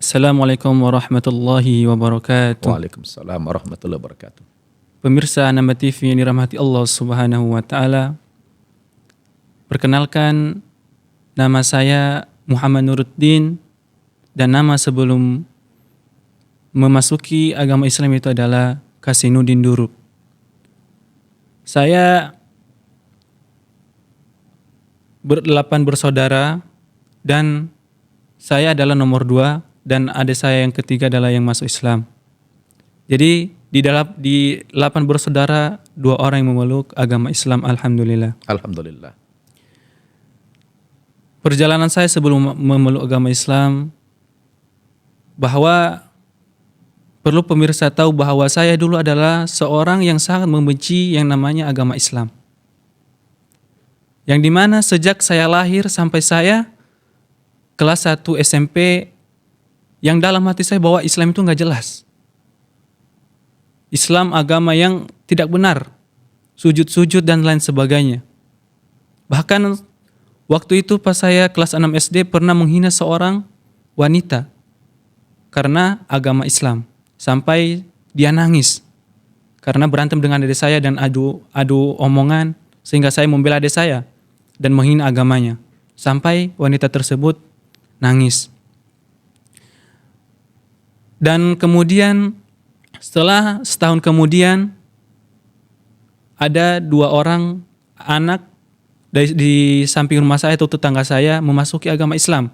Assalamualaikum warahmatullahi wabarakatuh. Waalaikumsalam warahmatullahi wabarakatuh. Pemirsa Anamba TV yang dirahmati Allah Subhanahu wa taala. Perkenalkan, nama saya Muhammad Nuruddin dan nama sebelum memasuki agama Islam itu adalah Kasinuddin Durub. Saya berdelapan bersaudara dan saya adalah nomor 2 dan adik saya yang ketiga adalah yang masuk Islam. Jadi di 8 bersaudara 2 orang yang memeluk agama Islam, alhamdulillah. Alhamdulillah. Perjalanan saya sebelum memeluk agama Islam, bahwa perlu pemirsa tahu bahwa saya dulu adalah seorang yang sangat membenci yang namanya agama Islam. Yang dimana sejak saya lahir sampai saya kelas 1 SMP, yang dalam hati saya bahwa Islam itu nggak jelas. Islam agama yang tidak benar, sujud-sujud dan lain sebagainya. Bahkan waktu itu pas saya kelas 6 SD pernah menghina seorang wanita karena agama Islam. Sampai dia nangis karena berantem dengan adik saya dan adu omongan, sehingga saya membela adik saya dan menghina agamanya. Sampai wanita tersebut nangis. Dan kemudian setelah setahun kemudian ada 2 orang anak di samping rumah saya atau tetangga saya memasuki agama Islam.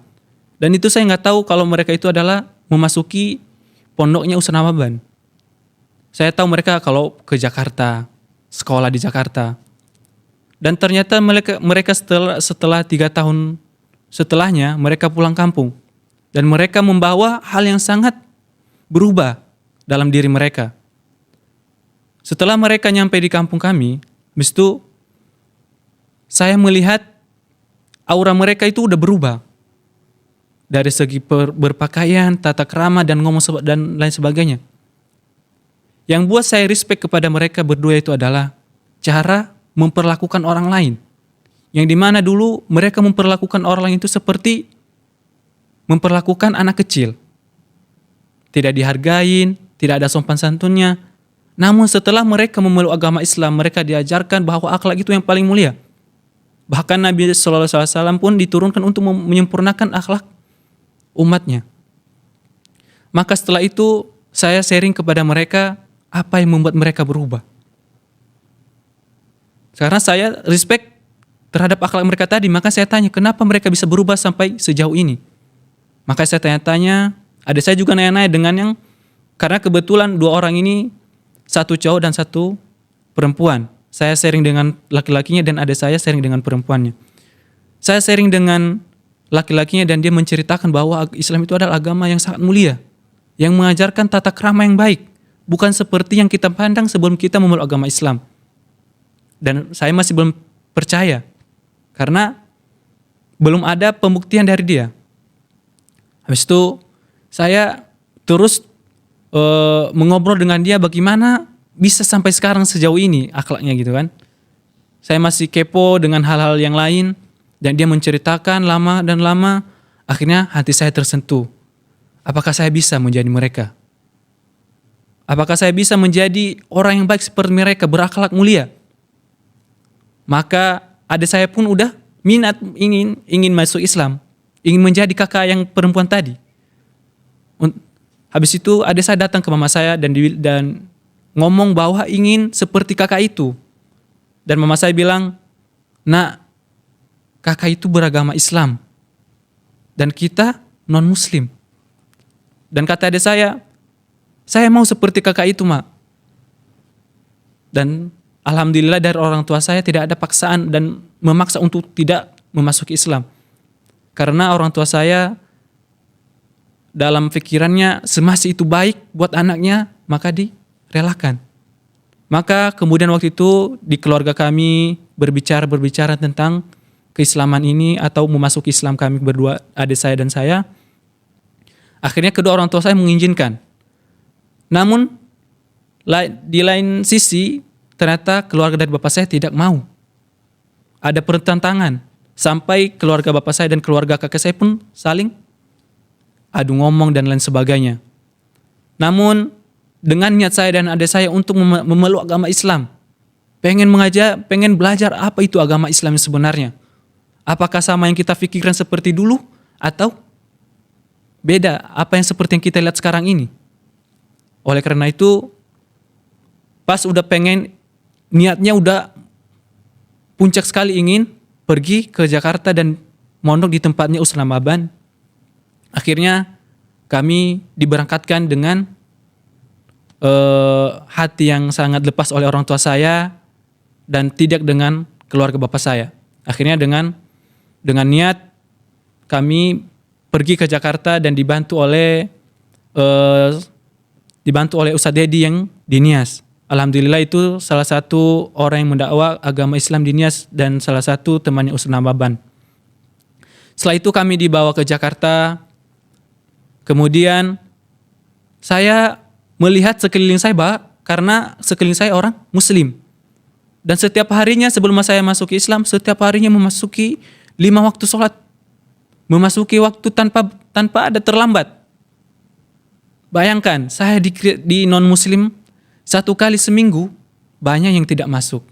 Dan itu saya nggak tahu kalau mereka itu adalah memasuki pondoknya Ustaz Nawaban. Saya tahu mereka kalau ke Jakarta, sekolah di Jakarta. Dan ternyata mereka setelah 3 tahun setelahnya mereka pulang kampung. Dan mereka membawa hal yang sangat berubah dalam diri mereka. Setelah mereka nyampe di kampung kami, habis itu saya melihat aura mereka itu udah berubah. Dari segi berpakaian, tata krama dan ngomong dan lain sebagainya. Yang buat saya respect kepada mereka berdua itu adalah cara memperlakukan orang lain. Yang dimana dulu mereka memperlakukan orang lain itu seperti memperlakukan anak kecil. Tidak dihargain, tidak ada sopan santunnya. Namun setelah mereka memeluk agama Islam, mereka diajarkan bahwa akhlak itu yang paling mulia. Bahkan Nabi SAW pun diturunkan untuk menyempurnakan akhlak umatnya. Maka setelah itu saya sharing kepada mereka apa yang membuat mereka berubah. Karena saya respect terhadap akhlak mereka tadi, maka saya tanya kenapa mereka bisa berubah sampai sejauh ini. Maka saya tanya-tanya, ada saya juga nanya-nanya dengan yang, karena kebetulan 2 orang ini, 1 cowok dan 1 perempuan. Saya sharing dengan laki-lakinya dan ada saya sharing dengan perempuannya. Saya sharing dengan laki-lakinya dan dia menceritakan bahwa Islam itu adalah agama yang sangat mulia, yang mengajarkan tata krama yang baik, bukan seperti yang kita pandang sebelum kita memeluk agama Islam. Dan saya masih belum percaya karena belum ada pembuktian dari dia. Habis itu saya terus mengobrol dengan dia bagaimana bisa sampai sekarang sejauh ini akhlaknya gitu kan. Saya masih kepo dengan hal-hal yang lain dan dia menceritakan lama dan lama, akhirnya hati saya tersentuh. Apakah saya bisa menjadi mereka? Apakah saya bisa menjadi orang yang baik seperti mereka, berakhlak mulia? Maka adik saya pun udah minat ingin masuk Islam, ingin menjadi kakak yang perempuan tadi. Habis itu adik saya datang ke mama saya dan ngomong bahwa ingin seperti kakak itu. Dan mama saya bilang, "Nak, kakak itu beragama Islam dan kita non-muslim." Dan kata adik saya mau seperti kakak itu, Mak. Dan alhamdulillah dari orang tua saya tidak ada paksaan dan memaksa untuk tidak memasuki Islam. Karena orang tua saya dalam pikirannya semasa itu baik buat anaknya, maka direlakan. Maka kemudian waktu itu di keluarga kami berbicara tentang keislaman ini atau memasuki Islam kami berdua, adik saya dan saya. Akhirnya kedua orang tua saya mengizinkan. Namun di lain sisi ternyata keluarga dari bapak saya tidak mau. Ada pertentangan sampai keluarga bapak saya dan keluarga kakek saya pun saling adu ngomong dan lain sebagainya. Namun dengan niat saya dan adik saya untuk memeluk agama Islam, pengen belajar apa itu agama Islam sebenarnya. Apakah sama yang kita pikirkan seperti dulu atau beda apa yang seperti yang kita lihat sekarang ini. Oleh karena itu, pas udah pengen, niatnya udah puncak sekali ingin pergi ke Jakarta dan mondok di tempatnya Ustaz Namaban. Akhirnya kami diberangkatkan dengan hati yang sangat lepas oleh orang tua saya dan tidak dengan keluarga bapak saya. Akhirnya dengan niat kami pergi ke Jakarta dan dibantu oleh Ustadz Dedi yang di Nias. Alhamdulillah itu salah satu orang yang mendakwa agama Islam di Nias dan salah satu temannya Ustaz Namaban. Setelah itu kami dibawa ke Jakarta. Kemudian saya melihat sekeliling saya, karena sekeliling saya orang Muslim. Dan setiap harinya sebelum saya masuk Islam, setiap harinya memasuki 5 waktu sholat. Memasuki waktu tanpa ada terlambat. Bayangkan, saya di non-Muslim 1 kali seminggu, banyak yang tidak masuk.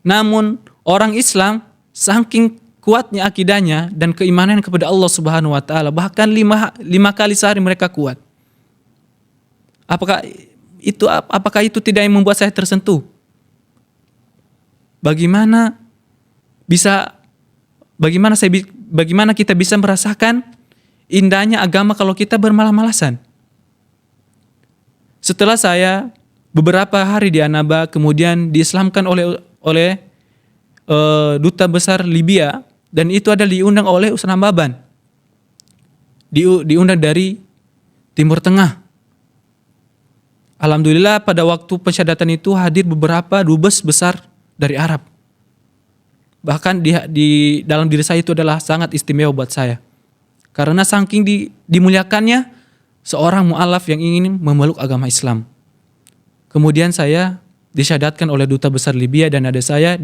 Namun orang Islam saking kuatnya akidahnya dan keimanan kepada Allah Subhanahu wa taala, bahkan 5 kali sehari mereka kuat. Apakah itu tidak yang membuat saya tersentuh? Bagaimana kita bisa merasakan indahnya agama kalau kita bermalas-malasan? Setelah saya beberapa hari di Annaba, kemudian diislamkan oleh duta besar Libya, dan itu ada diundang oleh Ustaz Namaban. Diundang dari Timur Tengah. Alhamdulillah pada waktu pensyahadatan itu hadir beberapa dubes besar dari Arab. Bahkan di dalam diri saya itu adalah sangat istimewa buat saya. Karena saking dimuliakannya seorang mu'alaf yang ingin memeluk agama Islam. Kemudian saya disyahadatkan oleh duta besar Libya dan adik saya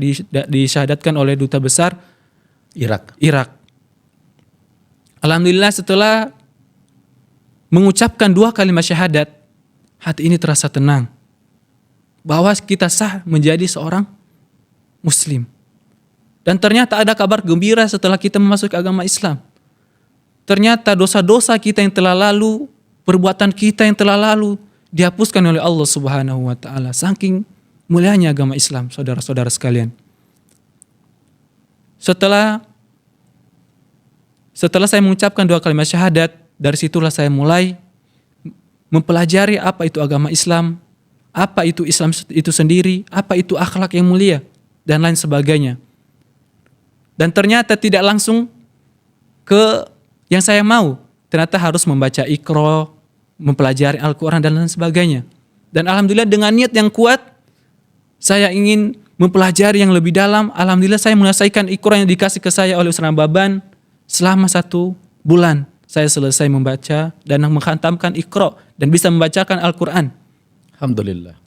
disyahadatkan oleh duta besar Irak. Alhamdulillah setelah mengucapkan 2 kalimat syahadat, hati ini terasa tenang. Bahwa kita sah menjadi seorang Muslim. Dan ternyata ada kabar gembira setelah kita memasuki agama Islam. Ternyata dosa-dosa kita yang telah lalu, perbuatan kita yang telah lalu, dihapuskan oleh Allah Subhanahu wa taala. Saking mulianya agama Islam, saudara-saudara sekalian. Setelah saya mengucapkan 2 kalimat syahadat, dari situlah saya mulai mempelajari apa itu agama Islam, apa itu Islam itu sendiri, apa itu akhlak yang mulia, dan lain sebagainya. Dan ternyata tidak langsung ke yang saya mau. Ternyata harus membaca Iqra, mempelajari Al-Quran dan lain sebagainya. Dan alhamdulillah dengan niat yang kuat, saya ingin mempelajari yang lebih dalam. Alhamdulillah saya menyelesaikan Iqra yang dikasih ke saya oleh Ustaz Namaban selama 1 bulan. Saya selesai membaca dan mengkhatamkan Iqra dan bisa membacakan Al-Quran. Alhamdulillah.